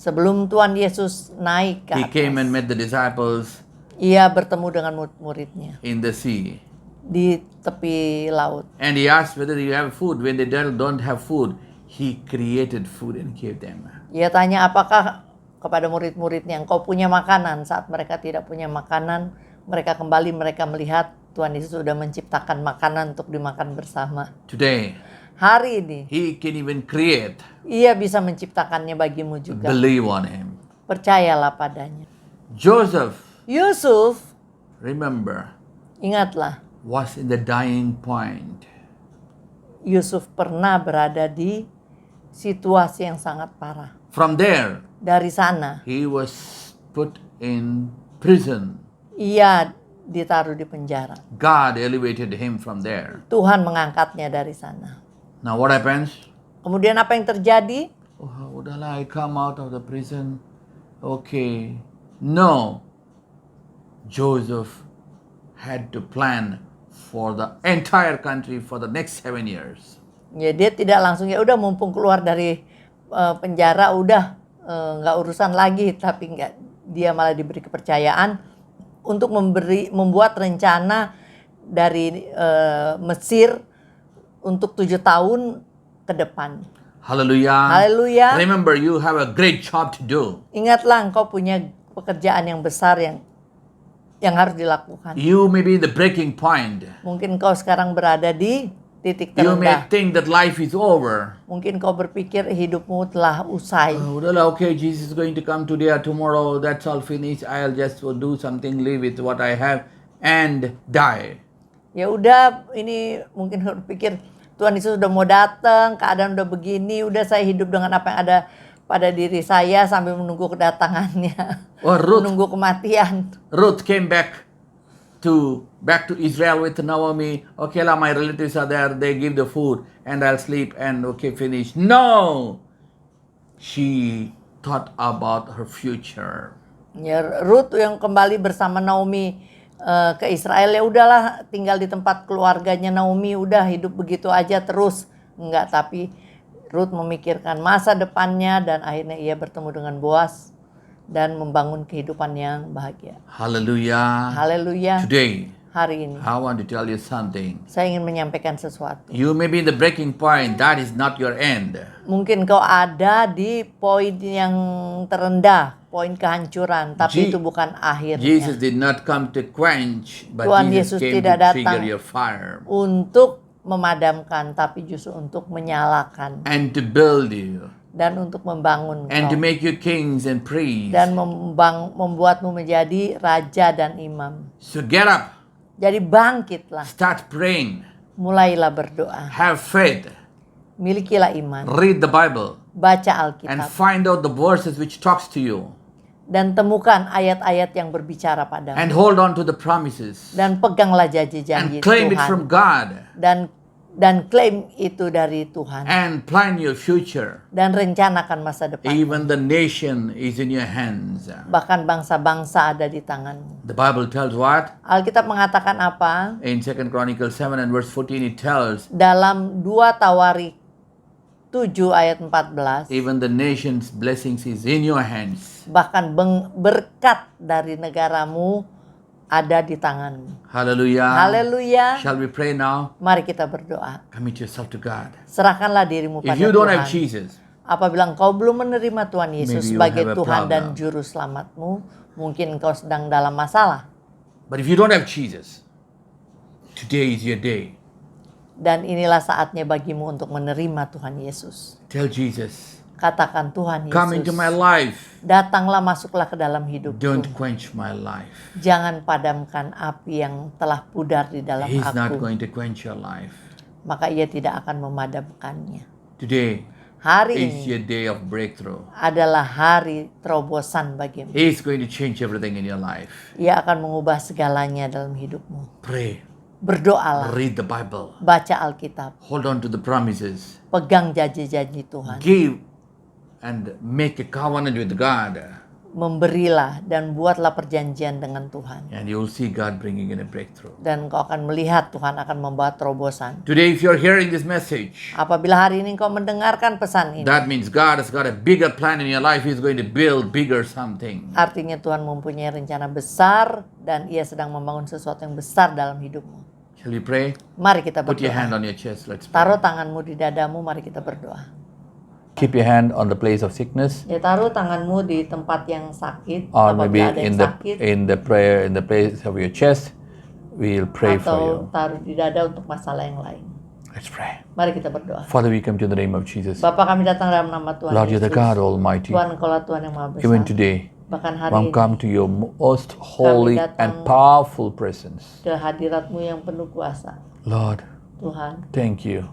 Sebelum Tuhan Yesus naik ke he came and atas, met the disciples ia bertemu dengan murid-muridnya in the sea. di tepi laut. And he asked whether you have food. When they don't have food, he created food and gave them. Ia tanya apakah kepada murid-muridnya, engkau punya makanan. Saat mereka tidak punya makanan, mereka kembali, mereka melihat Tuhan Yesus sudah menciptakan makanan untuk dimakan bersama. Today, Hari ini, he can even create. ia bisa menciptakannya bagimu juga. Believe on him. Percayalah padanya. Joseph, Yusuf, remember, ingatlah, was in the dying point. Yusuf pernah berada di situasi yang sangat parah. From there, Dari sana, he was put in prison. ia ditaruh di penjara. God elevated him from there. Tuhan mengangkatnya dari sana. Now what happens? Kemudian apa yang terjadi? Oh, udahlah, I come out of the prison. Okay. No. Joseph had to plan for the entire country for the next 7 years. Ya dia tidak langsung ya udah mumpung keluar dari penjara udah nggak urusan lagi, tapi nggak, dia malah diberi kepercayaan untuk membuat rencana dari Mesir untuk 7 tahun ke depan. Hallelujah. Haleluya. Remember, you have a great job to do. Ingatlah engkau punya pekerjaan yang besar yang harus dilakukan. You may be in the breaking point. Mungkin kau sekarang berada di titik You may terendah. think that life is over. Mungkin kau berpikir hidupmu telah usai. Udahlah, okay, Jesus is going to come today or tomorrow. That's all finished. I'll just do something, live with what I have, and die. Ya udah, ini mungkin kau berpikir Tuhan Yesus sudah mau datang, keadaan udah begini, udah saya hidup dengan apa yang ada pada diri saya sambil menunggu kedatangannya, Oh, Ruth. menunggu kematian. Ruth came back to Israel with Naomi. Okay, lah, my relatives are there. They give the food, and I'll sleep. And okay, finish. No, she thought about her future. Ya, Ruth yang kembali bersama Naomi ke Israel, ya udahlah tinggal di tempat keluarganya Naomi, udah hidup begitu aja terus. Enggak, tapi Ruth memikirkan masa depannya dan akhirnya ia bertemu dengan Boaz dan membangun kehidupan yang bahagia. Hallelujah. Haleluya. Today, Hari ini I want to tell you something. saya ingin menyampaikan sesuatu. You may be in the breaking point. That is not your end. Mungkin kau ada di poin yang terendah, poin kehancuran, tapi itu bukan akhirnya. Jesus did not come to quench, but Tuhan Jesus Yesus came tidak to trigger datang your fire Untuk memadamkan, tapi justru untuk menyalakan and to build you dan untuk membangun and to kau make you kings and priests. dan membuatmu menjadi raja dan imam. So get up, Jadi bangkitlah, start praying, mulailah berdoa, have faith, milikilah iman, read the Bible, baca and Alkitab, find out the verses which talks to you, dan temukan ayat-ayat yang berbicara padamu. and hold on to the promises, Dan peganglah and janji-janji claim it Tuhan. from God, Dan klaim itu dari Tuhan. and plan your future. Dan rencanakan masa depan. Even the nation is in your hands. Bahkan bangsa-bangsa ada di tanganmu. The Bible tells what? Alkitab mengatakan apa? In 2 Chronicles 7 and verse 14 it tells, Dalam 2 Tawarik 7 ayat 14. even the nation's blessings is in your hands. Bahkan berkat dari negaramu ada di tanganmu. Hallelujah. Haleluya. Shall we pray now? Mari kita berdoa. Commit yourself to God. Serahkanlah dirimu pada If you don't have Tuhan. Jesus, Apabila engkau belum menerima Tuhan Maybe Yesus you sebagai have a Tuhan dan problem. Juru Selamatmu, mungkin engkau sedang dalam masalah. but if you don't have Jesus, today is your day. Dan inilah saatnya bagimu untuk menerima Tuhan Yesus. Tell Jesus, Katakan, Tuhan come Yesus, into my life. datanglah, masuklah ke dalam hidupku. Don't quench my life. Jangan padamkan api yang telah pudar di dalam He's not aku. going to quench your life. Maka ia tidak akan memadamkannya. Today Hari is ini your day of breakthrough. adalah hari terobosan bagimu. He's going to change everything in your life. Ia akan mengubah segalanya dalam hidupmu. Pray. Berdoalah, Read the Bible. baca Alkitab, Hold on to the promises. pegang janji-janji Tuhan. Give and make a covenant with God. Memberilah dan buatlah perjanjian dengan Tuhan. And you'll see God bringing in a breakthrough. Dan kau akan melihat Tuhan akan membawa terobosan. Today, if you're hearing this message, Apabila hari ini kau mendengarkan pesan ini, that means God has got a bigger plan in your life. He's going to build bigger something. artinya Tuhan mempunyai rencana besar dan ia sedang membangun sesuatu yang besar dalam hidupmu. Shall we pray? Mari kita Put your hand berdoa. on your chest. Let's pray. Taruh tanganmu di dadamu, mari kita berdoa. Keep your hand on the place of sickness, Ya, taruh tanganmu di tempat yang sakit, or apabila maybe ada yang sakit, in the prayer in the place of your chest. We'll pray for you. atau taruh di dada untuk masalah yang lain. Let's pray. Mari kita berdoa. Father, we come to the name of Jesus. Bapa, kami datang dalam nama Tuhan Lord, you're the Yesus. God Almighty. Tuhan, Engkaulah Tuhan yang Maha Besar. Even today, Bahkan hari we ini, come to your most holy datang and powerful presence. ke hadirat-Mu yang penuh kuasa. Lord, Tuhan, thank you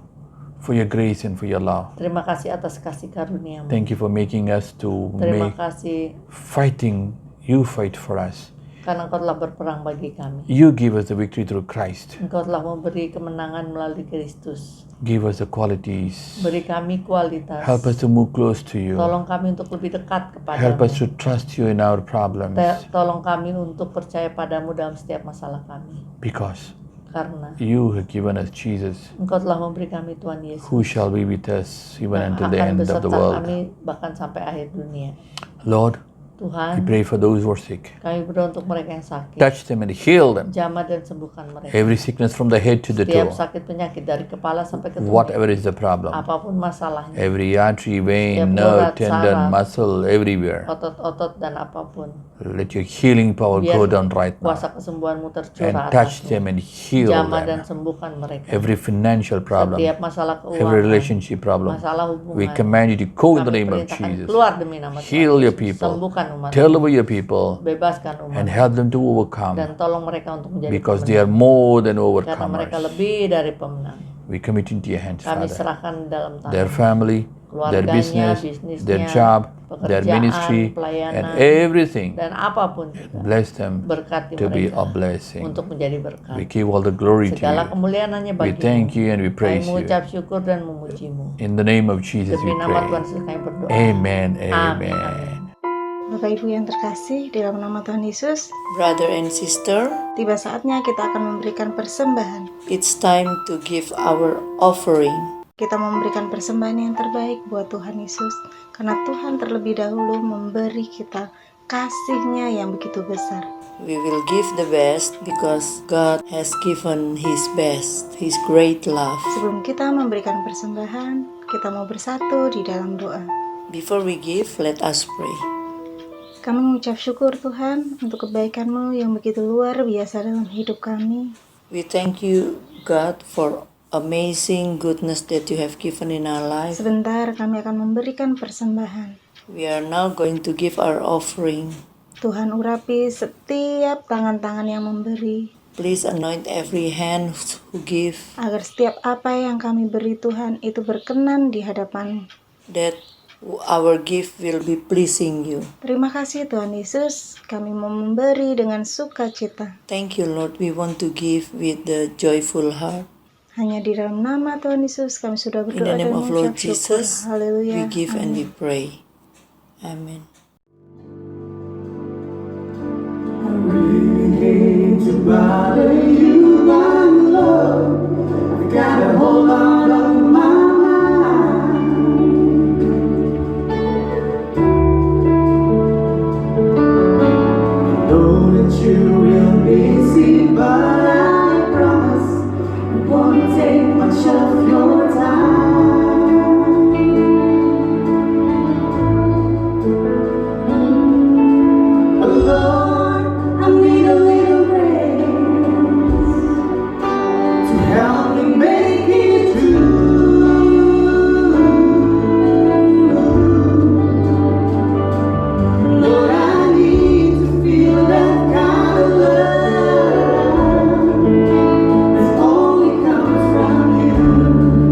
for your grace and for your love. Terima kasih atas kasih karunia-Mu. Thank you for making us to Terima make kasih fighting, you fight for us. karena Engkau telah berperang bagi kami. You give us the victory through Christ. Engkau telah memberi kemenangan melalui Kristus. Give us the qualities. Beri kami kualitas. Help us to move close to you. Tolong kami untuk lebih dekat Help us kepadamu. to trust you in our problems. Tolong kami untuk percaya padamu dalam setiap masalah kami. Because Karena you have given us Jesus, Engkau telah memberi kami Tuhan Yesus. who shall be with us even Yang until the akan end of beserta the world. kami bahkan sampai akhir dunia. Lord, we Tuhan, pray for those who are sick. kami berdoa untuk mereka yang sakit. Touch them and heal them. Jamah dan sembuhkan mereka. Every sickness from the head to the Setiap toe. sakit penyakit dari kepala sampai ke tubuh. Whatever is the problem. Apapun masalahnya. Every artery, Setiap vein, nerve, urat, tendon, saraf. muscle, everywhere. Otot-otot dan apapun. Let your healing power Biar go down right now. kuasa kesembuhanmu And tercurah touch atasmu. them and heal Jamah dan them. sembuhkan mereka. Every financial problem, Setiap masalah every keuangan, relationship problem. masalah We hubungan, command you to go in the kami name of perintahkan Jesus. keluar demi nama Tuhan Heal your Yesus. people. Sembuhkan umat, Deliver your people bebaskan umat, and help them to overcome, dan tolong mereka untuk menjadi because pemenang. they are more than Karena mereka overcomers. lebih dari pemenang. We commit into your hands, Kami Father. serahkan dalam Their tangan family, their keluarganya, business, bisnisnya, their job, their pekerjaan, ministry, pelayanan, and everything. dan apapun juga. Bless them Berkati to be mereka a blessing. untuk menjadi berkat. We give all the glory to Segala you. kemuliaan hanya We bagimu. thank you and we Kami praise you. mengucap syukur dan memujimu. In the name of Jesus Demi we nama Tuhan pray. Yesus kami berdoa. Amen. Amin. Amen. Bapak Ibu yang terkasih, di dalam nama Tuhan Yesus, Brother and sister, tiba saatnya kita akan memberikan persembahan. it's time to give our offering. Kita memberikan persembahan yang terbaik buat Tuhan Yesus, karena Tuhan terlebih dahulu memberi kita kasih-Nya yang begitu besar. We will give the best because God has given His best, His great love. Sebelum kita memberikan persembahan, kita mau bersatu di dalam doa. Before we give, let us pray. Kami mengucap syukur Tuhan untuk kebaikan-Mu yang begitu luar biasa dalam hidup kami. We thank you, God, for amazing goodness that you have given in our life. Sebentar kami akan memberikan persembahan. We are now going to give our offering. Tuhan urapi setiap tangan-tangan yang memberi, Please anoint every hand who give, agar setiap apa yang kami beri Tuhan itu berkenan di hadapan-Mu. that our gift will be pleasing you. Terima kasih Tuhan Yesus, kami mau memberi dengan sukacita. Thank you, Lord. We want to give with the joyful heart. Hanya di dalam nama Tuhan Yesus kami sudah In berdoa the name dan of Lord mengucap syukur. Jesus, Haleluya. we give and we Amin. pray. Amen. Know that you will be seen, but I promise it won't take much of your time. Lord, I need a little grace to help me make it through. Lord, I need to feel that kind of love that only comes from you.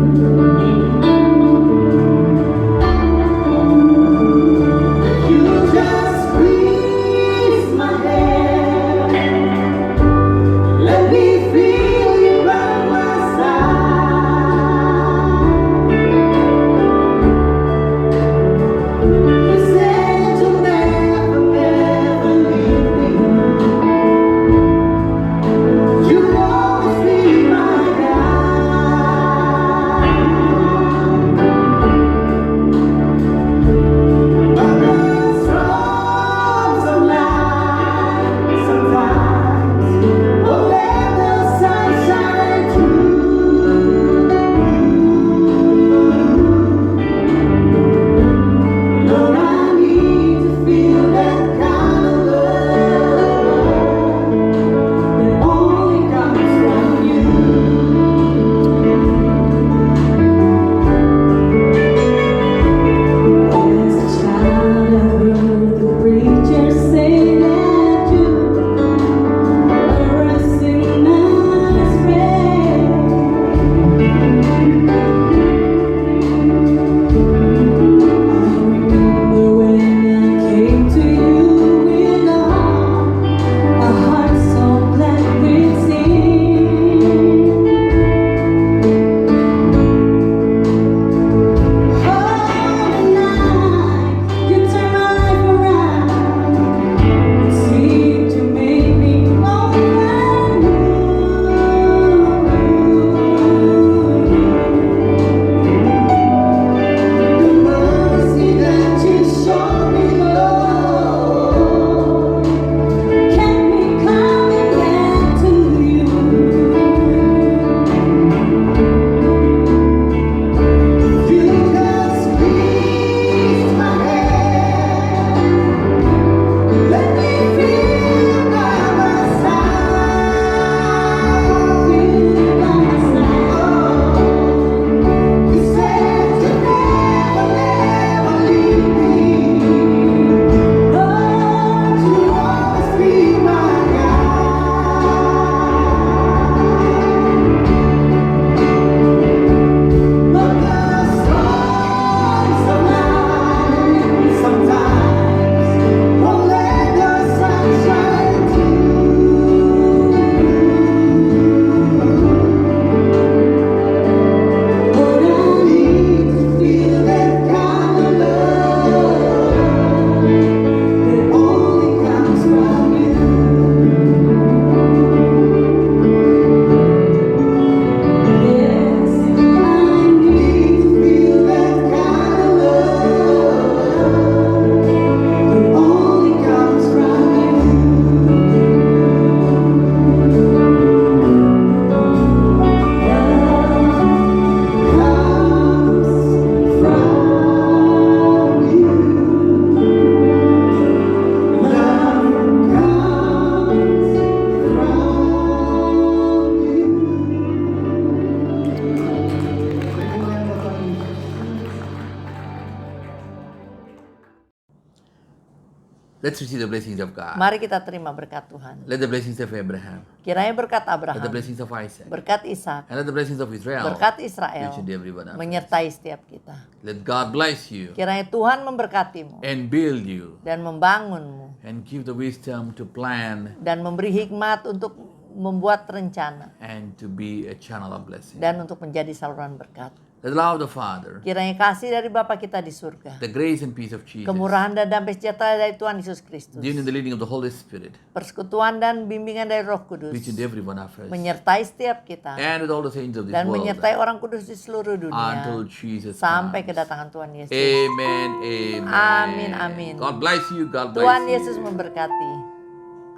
Let's receive the blessings of God. Mari kita terima berkat Tuhan. Let the blessings of Abraham, Kiranya berkat let the Abraham, blessings of Isaac, berkat Ishak, and let the blessings of Israel berkat Israel reach into every one of us. menyertai setiap kita. Let God bless you Kiranya Tuhan memberkatimu and build you dan membangunmu and give the wisdom to plan dan memberi hikmat untuk membuat rencana and to be a channel of blessing. dan untuk menjadi saluran berkat. The love of the Father, Kiranya kasih dari Bapa kita di surga, the grace and peace of Jesus, kemurahan dan damai sejahtera dari Tuhan Yesus Kristus, the the leading of the Holy Spirit, persekutuan dan bimbingan dari Roh Kudus reach into every one of us, menyertai setiap kita and with all the saints of this dan world, menyertai orang kudus di seluruh dunia until Jesus sampai comes. kedatangan Tuhan Yesus. Amen, amen. Amin, amin. God bless you, God bless Tuhan you. Yesus memberkati.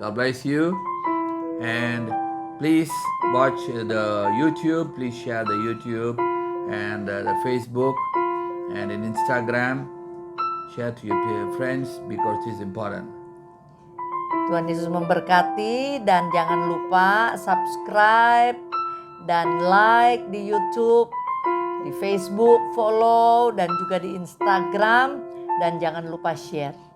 God bless you. And please watch the YouTube. Please share the YouTube and the Facebook and in Instagram. Share to your friends because it's important. Tuhan Yesus memberkati dan jangan lupa subscribe dan like di YouTube, di Facebook, follow dan juga di Instagram dan jangan lupa share.